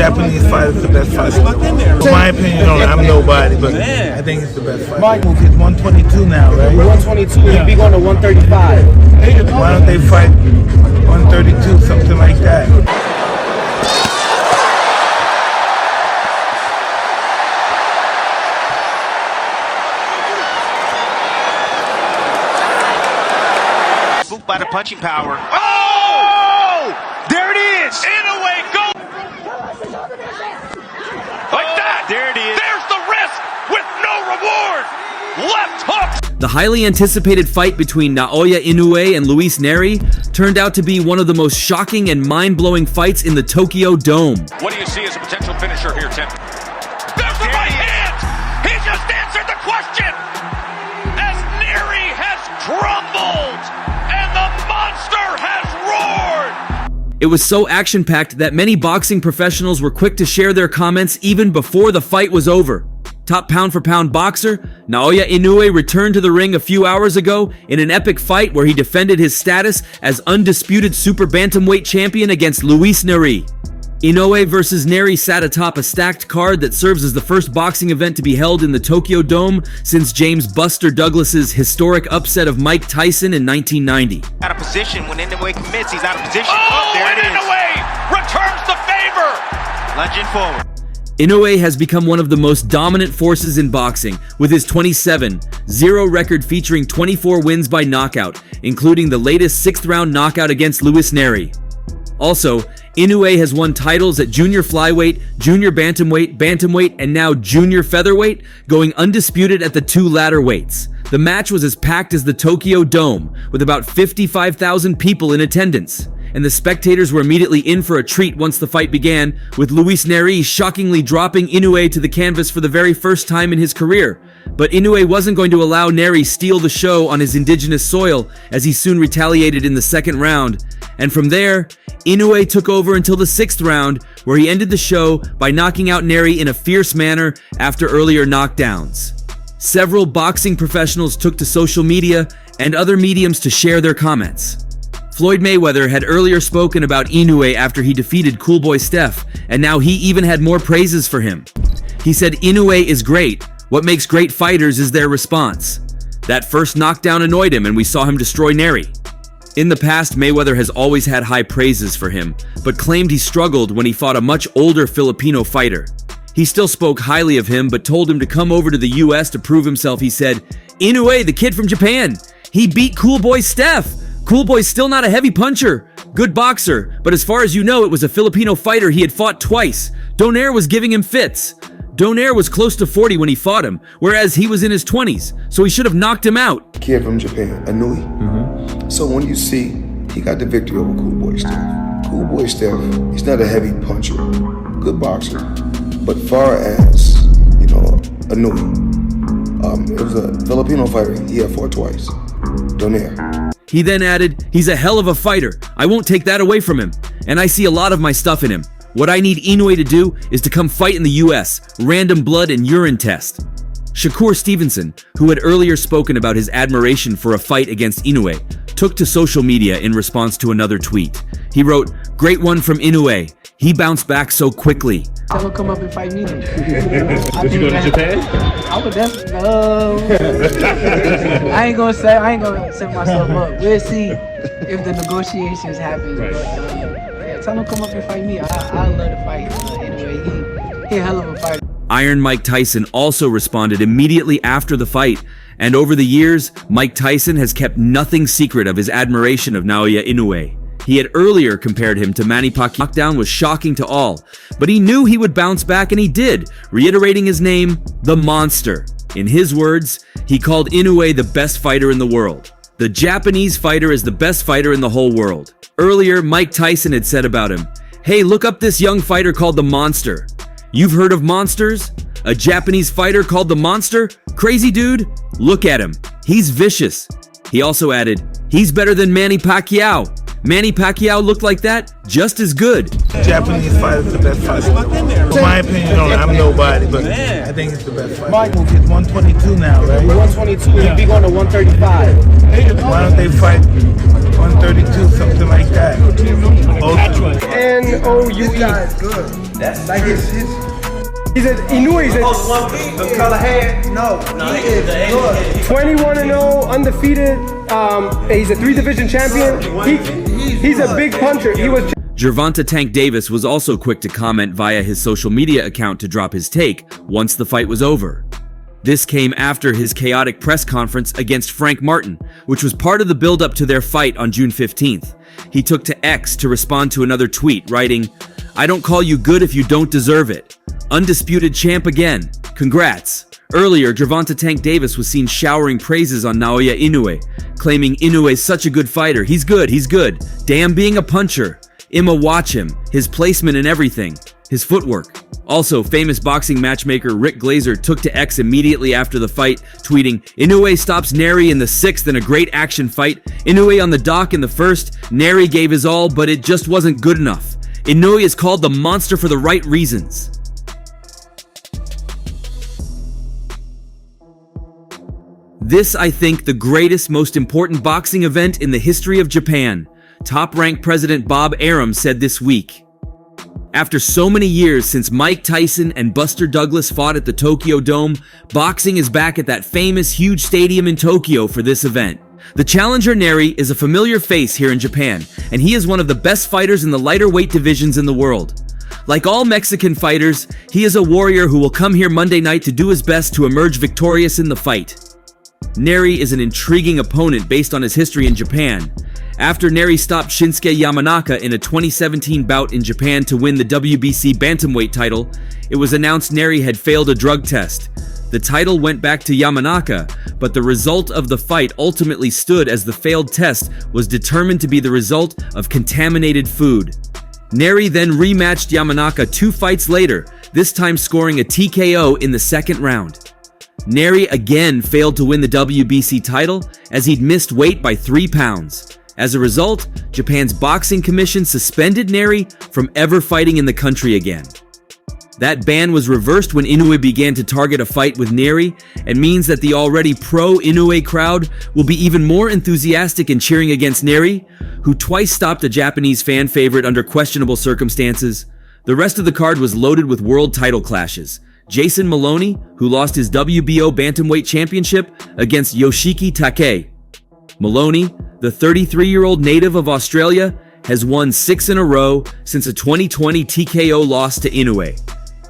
Japanese fighter is the best fighter. In my opinion, I'm nobody, but I think he's the best fighter. He's 122 now, right? 122, he'd be going to 135. Why don't they fight 132, something like that? By the punching power. Oh! There it is! Inoue, go! Like that! There it is. There's the risk with no reward! Left hook! The highly anticipated fight between Naoya Inoue and Luiz Nery turned out to be one of the most shocking and mind-blowing fights in the Tokyo Dome. What do you see as a potential finisher here, Tim? There's the right hand! He just answered the question! As Nery has crumbled! It was so action-packed that many boxing professionals were quick to share their comments even before the fight was over. Top pound-for-pound boxer, Naoya Inoue returned to the ring a few hours ago in an epic fight where he defended his status as undisputed super bantamweight champion against Luiz Nery. Inoue versus Nery sat atop a stacked card that serves as the first boxing event to be held in the Tokyo Dome since James "Buster" Douglas's historic upset of Mike Tyson in 1990. Out of position when Inoue commits, he's out of position. Oh, there it is. Inoue returns the favor. Lunging forward. Inoue has become one of the most dominant forces in boxing, with his 27-0 record featuring 24 wins by knockout, including the latest 6th-round knockout against Luiz Nery. Also, Inoue has won titles at junior flyweight, junior bantamweight, and now junior featherweight, going undisputed at the two latter weights. The match was as packed as the Tokyo Dome, with about 55,000 people in attendance. And the spectators were immediately in for a treat once the fight began, with Luiz Nery shockingly dropping Inoue to the canvas for the very first time in his career. But Inoue wasn't going to allow Nery steal the show on his indigenous soil, as he soon retaliated in the second round. And from there, Inoue took over until the 6th round, where he ended the show by knocking out Nery in a fierce manner after earlier knockdowns. Several boxing professionals took to social media and other mediums to share their comments. Floyd Mayweather had earlier spoken about Inoue after he defeated Coolboy Steph, and now he even had more praises for him. He said, "Inoue is great. What makes great fighters is their response. That first knockdown annoyed him and we saw him destroy Nery." In the past, Mayweather has always had high praises for him, but claimed he struggled when he fought a much older Filipino fighter. He still spoke highly of him, but told him to come over to the US to prove himself. He said, "Inoue, the kid from Japan, he beat Coolboy Steph. Coolboy's still not a heavy puncher. Good boxer, but as far as you know, it was a Filipino fighter he had fought twice. Donaire was giving him fits. Donaire was close to 40 when he fought him, whereas he was in his 20s, so he should have knocked him out." Kid from Japan, Inoue. So when you see, he got the victory over Coolboy Steph. Coolboy Steph, he's not a heavy puncher, good boxer. But far as, Inoue, it was a Filipino fighter he had fought twice, Donaire. He then added, "He's a hell of a fighter. I won't take that away from him. And I see a lot of my stuff in him. What I need Inoue to do is to come fight in the US, random blood and urine test." Shakur Stevenson, who had earlier spoken about his admiration for a fight against Inoue, took to social media in response to another tweet. He wrote, "Great one from Inoue. He bounced back so quickly." Tell him come up and fight me then. Would you go to Japan? I would definitely I ain't gonna set myself up. We'll see if the negotiations happen. Right. But, yeah, tell him come up and fight me. I love to fight. Anyway, he a hell of a fighter. Iron Mike Tyson also responded immediately after the fight, and over the years, Mike Tyson has kept nothing secret of his admiration of Naoya Inoue. He had earlier compared him to Manny Pacquiao. Knockdown was shocking to all, but he knew he would bounce back, and he did, reiterating his name, the Monster. In his words, he called Inoue the best fighter in the world. The Japanese fighter is the best fighter in the whole world. Earlier, Mike Tyson had said about him, "Hey, look up this young fighter called the Monster. You've heard of monsters? A Japanese fighter called the Monster? Crazy dude? Look at him. He's vicious." He also added, "He's better than Manny Pacquiao. Manny Pacquiao looked like that, just as good." Japanese fighter is the best fighter. In my opinion, I'm nobody, but I think he's the best fighter. He's 122 now, right? 122, he'd be going to 135. Why don't they fight 132, something like that. Ultimate. N-O-U-E. That's like his. He's an Inoue. He's a The color hair? No, he is good. 21-0, undefeated. He's a 3-division champion. He's a big puncher. He was. Gervonta Tank Davis was also quick to comment via his social media account to drop his take once the fight was over. This came after his chaotic press conference against Frank Martin, which was part of the build-up to their fight on June 15th. He took to X to respond to another tweet, writing, "I don't call you good if you don't deserve it. Undisputed champ again. Congrats." Earlier, Gervonta Tank Davis was seen showering praises on Naoya Inoue, claiming Inoue's such a good fighter. He's good. Damn being a puncher. Imma, watch him. His placement and everything. His footwork. Also, famous boxing matchmaker Rick Glazer took to X immediately after the fight, tweeting, "Inoue stops Nery in the 6th in a great action fight. Inoue on the dock in the 1st. Nery gave his all, but it just wasn't good enough. Inoue is called the monster for the right reasons." This, I think, the greatest, most important boxing event in the history of Japan. Top-ranked President Bob Arum said this week. After so many years since Mike Tyson and Buster Douglas fought at the Tokyo Dome, boxing is back at that famous huge stadium in Tokyo for this event. The challenger Nery is a familiar face here in Japan, and he is one of the best fighters in the lighter weight divisions in the world. Like all Mexican fighters, he is a warrior who will come here Monday night to do his best to emerge victorious in the fight. Nery is an intriguing opponent based on his history in Japan. After Nery stopped Shinsuke Yamanaka in a 2017 bout in Japan to win the WBC bantamweight title, it was announced Nery had failed a drug test. The title went back to Yamanaka, but the result of the fight ultimately stood as the failed test was determined to be the result of contaminated food. Nery then rematched Yamanaka 2 fights later, this time scoring a TKO in the 2nd round. Nery again failed to win the WBC title as he'd missed weight by 3 pounds. As a result, Japan's boxing commission suspended Nery from ever fighting in the country again. That ban was reversed when Inoue began to target a fight with Nery, and means that the already pro-Inoue crowd will be even more enthusiastic in cheering against Nery, who twice stopped a Japanese fan favorite under questionable circumstances. The rest of the card was loaded with world title clashes. Jason Maloney, who lost his WBO bantamweight championship against Yoshiki Takei. Maloney, the 33-year-old native of Australia, has won 6 in a row since a 2020 TKO loss to Inoue.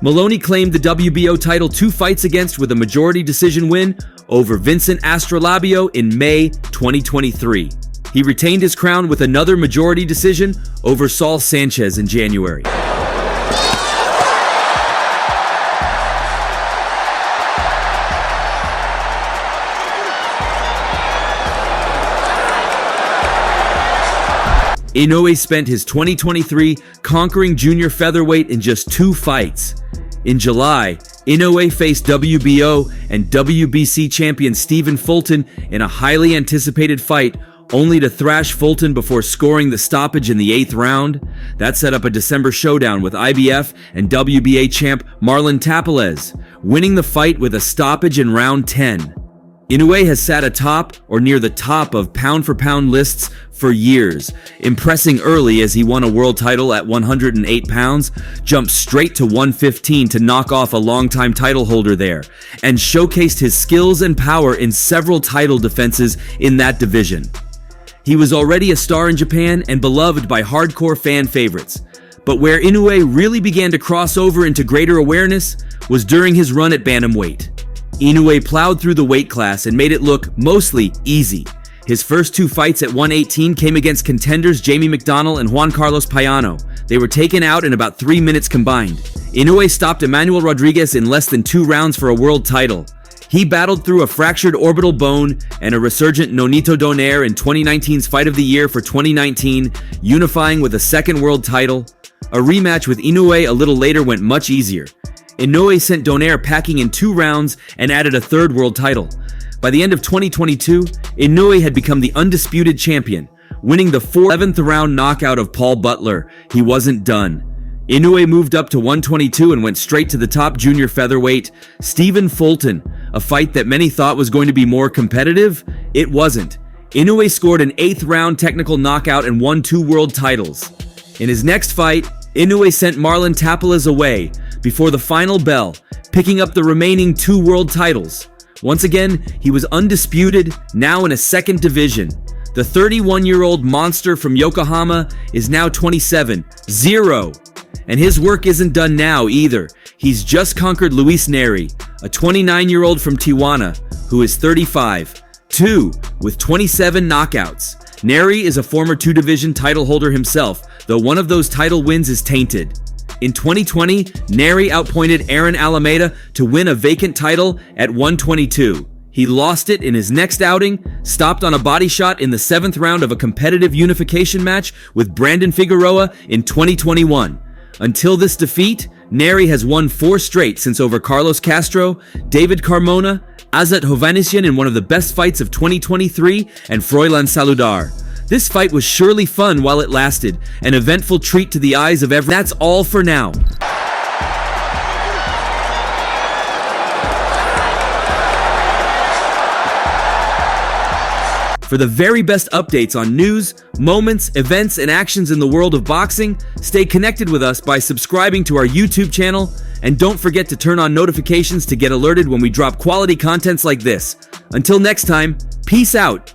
Maloney claimed the WBO title 2 fights against with a majority decision win over Vincent Astrolabio in May 2023. He retained his crown with another majority decision over Saul Sanchez in January. Inoue spent his 2023 conquering junior featherweight in just 2 fights. In July, Inoue faced WBO and WBC champion Stephen Fulton in a highly anticipated fight, only to thrash Fulton before scoring the stoppage in the 8th round. That set up a December showdown with IBF and WBA champ Marlon Tapales, winning the fight with a stoppage in round 10. Inoue has sat atop or near the top of pound-for-pound lists for years, impressing early as he won a world title at 108 pounds, jumped straight to 115 to knock off a longtime title holder there, and showcased his skills and power in several title defenses in that division. He was already a star in Japan and beloved by hardcore fan favorites, but where Inoue really began to cross over into greater awareness was during his run at bantamweight. Inoue plowed through the weight class and made it look mostly easy. His first 2 fights at 118 came against contenders Jamie McDonnell and Juan Carlos Payano. They were taken out in about 3 minutes combined. Inoue stopped Emmanuel Rodriguez in less than 2 rounds for a world title. He battled through a fractured orbital bone and a resurgent Nonito Donaire in 2019's Fight of the Year for 2019, unifying with a 2nd world title. A rematch with Inoue a little later went much easier. Inoue sent Donaire packing in 2 rounds and added a 3rd world title. By the end of 2022, Inoue had become the undisputed champion, winning the 11th round knockout of Paul Butler. He wasn't done. Inoue moved up to 122 and went straight to the top junior featherweight, Stephen Fulton, a fight that many thought was going to be more competitive. It wasn't. Inoue scored an 8th-round technical knockout and won 2 world titles. In his next fight, Inoue sent Marlon Tapales away before the final bell, picking up the remaining 2 world titles. Once again, he was undisputed, now in a second division. The 31-year-old monster from Yokohama is now 27-0. And his work isn't done now either. He's just conquered Luiz Nery, a 29-year-old from Tijuana, who is 35-2 with 27 knockouts. Nery is a former 2-division title holder himself, though one of those title wins is tainted. In 2020, Nery outpointed Aaron Alameda to win a vacant title at 122. He lost it in his next outing, stopped on a body shot in the 7th round of a competitive unification match with Brandon Figueroa in 2021. Until this defeat, Nery has won 4 straight since over Carlos Castro, David Carmona, Azat Hovhannisyan in one of the best fights of 2023, and Froilan Saludar. This fight was surely fun while it lasted, an eventful treat to the eyes of everyone. That's all for now. For the very best updates on news, moments, events, and actions in the world of boxing, stay connected with us by subscribing to our YouTube channel, and don't forget to turn on notifications to get alerted when we drop quality contents like this. Until next time, peace out.